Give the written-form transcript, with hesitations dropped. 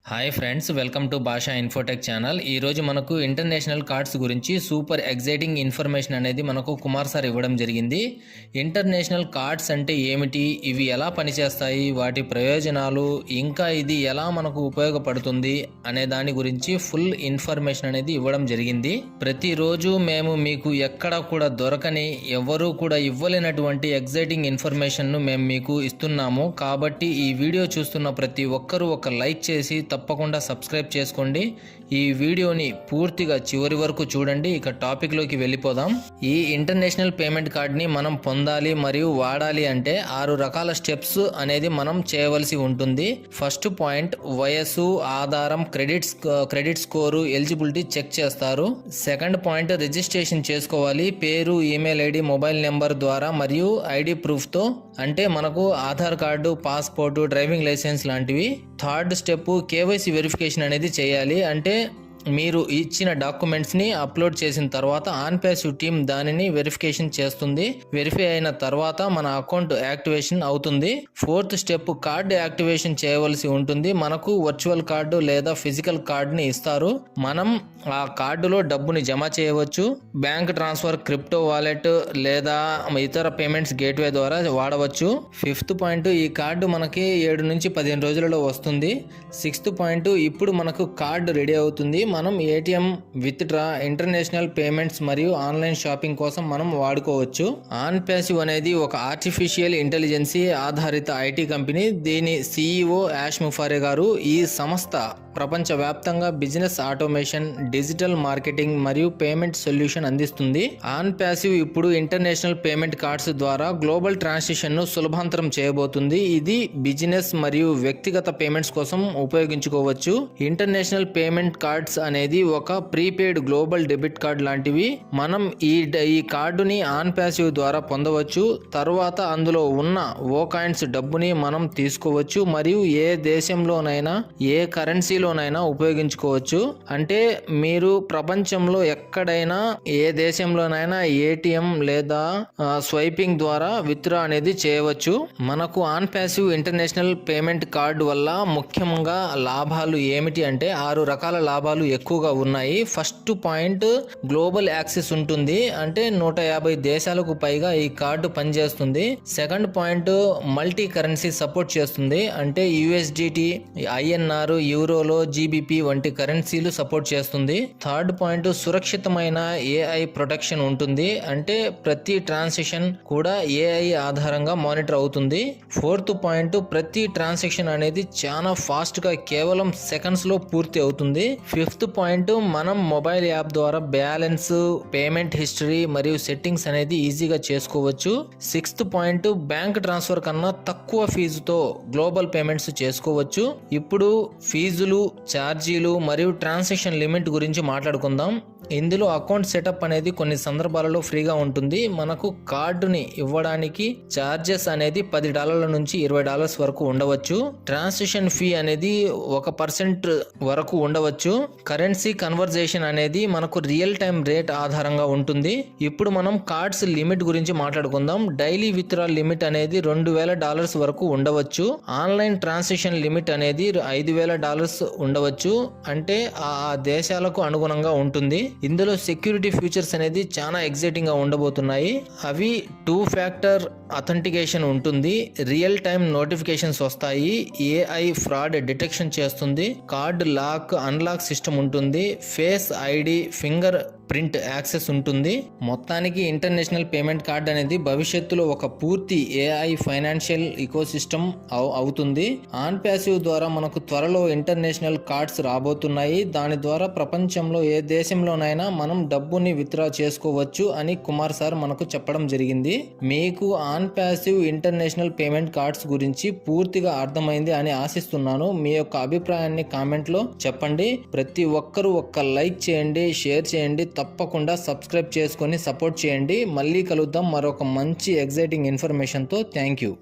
Hi friends, welcome to భాషా Infotech channel. ఈరోజు మనకు ఇంటర్నేషనల్ కార్డ్స్ గురించి సూపర్ ఎగ్జైటింగ్ ఇన్ఫర్మేషన్ అనేది మనకు కుమార్ సార్ ఇవ్వడం జరిగింది. ఇంటర్నేషనల్ కార్డ్స్ అంటే ఏమిటి, ఇవి ఎలా పనిచేస్తాయి, వాటి ప్రయోజనాలు, ఇంకా ఇది ఎలా మనకు ఉపయోగపడుతుంది అనే దాని గురించి ఫుల్ ఇన్ఫర్మేషన్ అనేది ఇవ్వడం జరిగింది. ప్రతిరోజు మేము మీకు ఎక్కడ కూడా దొరకని, ఎవరూ కూడా ఇవ్వలేనటువంటి ఎగ్జైటింగ్ ఇన్ఫర్మేషన్ను మేము మీకు ఇస్తున్నాము. కాబట్టి ఈ వీడియో చూస్తున్న ప్రతి ఒక్కరూ ఒక లైక్ చేసి తప్పకుండా సబ్స్క్రైబ్ చేసుకోండి. ఈ వీడియోని పూర్తిగా చివరి వరకు చూడండి. ఇక టాపిక్లోకి వెళ్ళిపోదాం. ఈ ఇంటర్నేషనల్ పేమెంట్ కార్డ్ని మనం పొందాలి మరియు వాడాలి అంటే 6 రకాల స్టెప్స్ అనేది మనం చేయవలసి ఉంటుంది. ఫస్ట్ పాయింట్, వయసు, ఆధారం, క్రెడిట్ స్కోరు, ఎలిజిబిలిటీ చెక్ చేస్తారు. సెకండ్ పాయింట్, రిజిస్ట్రేషన్ చేసుకోవాలి. పేరు, ఈమెయిల్ ఐడి, మొబైల్ నెంబర్ ద్వారా మరియు ఐడి ప్రూఫ్తో, అంటే మనకు Aadhaar card, passport, driving licence లాంటివి. థర్డ్ స్టెప్, కేవైసీ వెరిఫికేషన్ అనేది చేయాలి. అంటే మీరు ఇచ్చిన డాక్యుమెంట్స్ని అప్లోడ్ చేసిన తర్వాత ఆన్ ప్యాసివ్ టీమ్ దానిని వెరిఫికేషన్ చేస్తుంది. వెరిఫై అయిన తర్వాత మన అకౌంట్ యాక్టివేషన్ అవుతుంది. ఫోర్త్ స్టెప్, కార్డు యాక్టివేషన్ చేయవలసి ఉంటుంది. మనకు వర్చువల్ కార్డు లేదా ఫిజికల్ కార్డుని ఇస్తారు. మనం ఆ కార్డులో డబ్బుని జమ చేయవచ్చు. బ్యాంక్ ట్రాన్స్ఫర్, క్రిప్టో వాలెట్ లేదా ఇతర పేమెంట్స్ గేట్వే ద్వారా వాడవచ్చు. ఫిఫ్త్ పాయింట్, ఈ కార్డు మనకి 7 నుంచి 15 రోజులలో వస్తుంది. సిక్స్త్ పాయింట్, ఇప్పుడు మనకు కార్డు రెడీ అవుతుంది. మనం ఏటీఎం, విత్డ్రా, ఇంటర్నేషనల్ పేమెంట్స్ మరియు ఆన్లైన్ షాపింగ్ కోసం మనం వాడుకోవచ్చు. ఆన్ ప్యాసివ్ అనేది ఒక ఆర్టిఫిషియల్ ఇంటెలిజెన్సీ ఆధారిత ఐటీ కంపెనీ. దీని CEO యాష్ ముఫారే గారు ఈ సంస్థ ప్రపంచవ్యాప్తంగా బిజినెస్ ఆటోమేషన్, డిజిటల్ మార్కెటింగ్ మరియు పేమెంట్ సొల్యూషన్ అందిస్తుంది. ఆన్ ప్యాసివ్ ఇప్పుడు ఇంటర్నేషనల్ పేమెంట్ కార్డ్స్ ద్వారా గ్లోబల్ ట్రాన్సాక్షన్ ను సులభంతరం చేయబోతుంది. ఇది బిజినెస్ మరియు వ్యక్తిగత పేమెంట్స్ కోసం ఉపయోగించుకోవచ్చు. ఇంటర్నేషనల్ పేమెంట్ కార్డ్స్ అనేది ఒక ప్రీపెయిడ్ గ్లోబల్ డెబిట్ కార్డ్ లాంటివి. మనం ఈ కార్డుని ఆన్ ప్యాసివ్ ద్వారా పొందవచ్చు. తర్వాత అందులో ఉన్న కాయిన్స్ డబ్బుని మనం తీసుకోవచ్చు మరియు ఏ దేశంలోనైనా, ఏ కరెన్సీలోనైనా ఉపయోగించుకోవచ్చు. అంటే మీరు ప్రపంచంలో ఎక్కడైనా, ఏ దేశంలోనైనా ఏటీఎం లేదా స్వైపింగ్ ద్వారా విత్డ్రా అనేది చేయవచ్చు. మనకు on passive international payment card వల్ల ముఖ్యంగా లాభాలు ఏమిటి అంటే 6 రకాల లాభాలు ఎక్కువగా ఉన్నాయి. ఫస్ట్ పాయింట్, గ్లోబల్ యాక్సెస్ ఉంటుంది. అంటే 150 దేశాలకు పైగా ఈ కార్డు పనిచేస్తుంది. Second point, multi currency support చేస్తుంది. అంటే USDT, INR, యూరోలో, GBP వంటి కరెన్సీలు సపోర్ట్ చేస్తుంది. థర్డ్ పాయింట్, సురక్షితమైన AI ప్రొటెక్షన్ ఉంటుంది. అంటే ప్రతి ట్రాన్సాక్షన్ కూడా AI ఆధారంగా మానిటర్ అవుతుంది. ఫోర్త్ పాయింట్, ప్రతి ట్రాన్సాక్షన్ అనేది చాలా ఫాస్ట్ గా కేవలం సెకండ్స్ లో పూర్తి అవుతుంది. ఫిఫ్త్ పాయింట్, మనం మొబైల్ యాప్ ద్వారా బ్యాలెన్స్, పేమెంట్ హిస్టరీ మరియు సెట్టింగ్స్ అనేది ఈజీగా చేసుకోవచ్చు. సిక్స్త్ పాయింట్, బ్యాంక్ ట్రాన్స్ఫర్ కన్నా తక్కువ ఫీజుతో గ్లోబల్ పేమెంట్స్ చేసుకోవచ్చు. ఇప్పుడు ఫీజులు, ఛార్జీలు మరియు ట్రాన్సాక్షన్ లిమిట్ గురించి మాట్లాడుకుందాం. ఇందులో అకౌంట్ సెటప్ అనేది కొన్ని సందర్భాలలో ఫ్రీగా ఉంటుంది. మనకు కార్డుని ఇవ్వడానికి ఛార్జెస్ అనేది $10 నుంచి $20 వరకు ఉండవచ్చు. ట్రాన్సాక్షన్ ఫీ అనేది 1% వరకు ఉండవచ్చు. కరెన్సీ కన్వర్జేషన్ అనేది మనకు రియల్ టైం రేట్ ఆధారంగా ఉంటుంది. ఇప్పుడు మనం కార్డ్స్ లిమిట్ గురించి మాట్లాడుకుందాం. డైలీ విత్డ్రాల్ లిమిట్ అనేది $2000 వరకు ఉండవచ్చు. ఆన్లైన్ ట్రాన్సాక్షన్ లిమిట్ అనేది $5000 ఉండవచ్చు. అంటే ఆ దేశాలకు అనుగుణంగా ఉంటుంది. ఇందులో సెక్యూరిటీ ఫీచర్స్ అనేది చాలా ఎగ్జైటింగ్ గా ఉండబోతున్నాయి. అవి 2 ఫ్యాక్టర్ అథెంటికేషన్ ఉంటుంది. రియల్ టైం నోటిఫికేషన్స్ వస్తాయి. AI ఫ్రాడ్ డిటెక్షన్ చేస్తుంది. కార్డ్ లాక్, అన్లాక్ సిస్టమ్ ఉంటుంది. Face ID, finger print access ఉంటుంది. మొత్తానికి ఇంటర్నేషనల్ పేమెంట్ కార్డ్ అనేది భవిష్యత్తులో ఒక పూర్తి AI ఫైనాన్షియల్ ఇకోసిస్టమ్ అవుతుంది. ఆన్ ప్యాసివ్ ద్వారా మనకు త్వరలో ఇంటర్నేషనల్ కార్డ్స్ రాబోతున్నాయి. దాని ద్వారా ప్రపంచంలో ఏ దేశంలోనైనా మనం డబ్బుని విత్డ్రా చేసుకోవచ్చు అని కుమార్ సార్ మనకు చెప్పడం జరిగింది. మీకు on passive international payment cards గురించి పూర్తిగా అర్థమైంది అని ఆశిస్తున్నాను. మీ యొక్క అభిప్రాయాన్ని కామెంట్ లో చెప్పండి. ప్రతి ఒక్కరూ ఒక్క లైక్ చేయండి, షేర్ చేయండి, తప్పకుండా సబ్స్క్రైబ్ చేసుకొని సపోర్ట్ చేయండి. మళ్ళీ కలుద్దాం మరొక మంచి ఎగ్జైటింగ్ ఇన్ఫర్మేషన్తో. Thank you.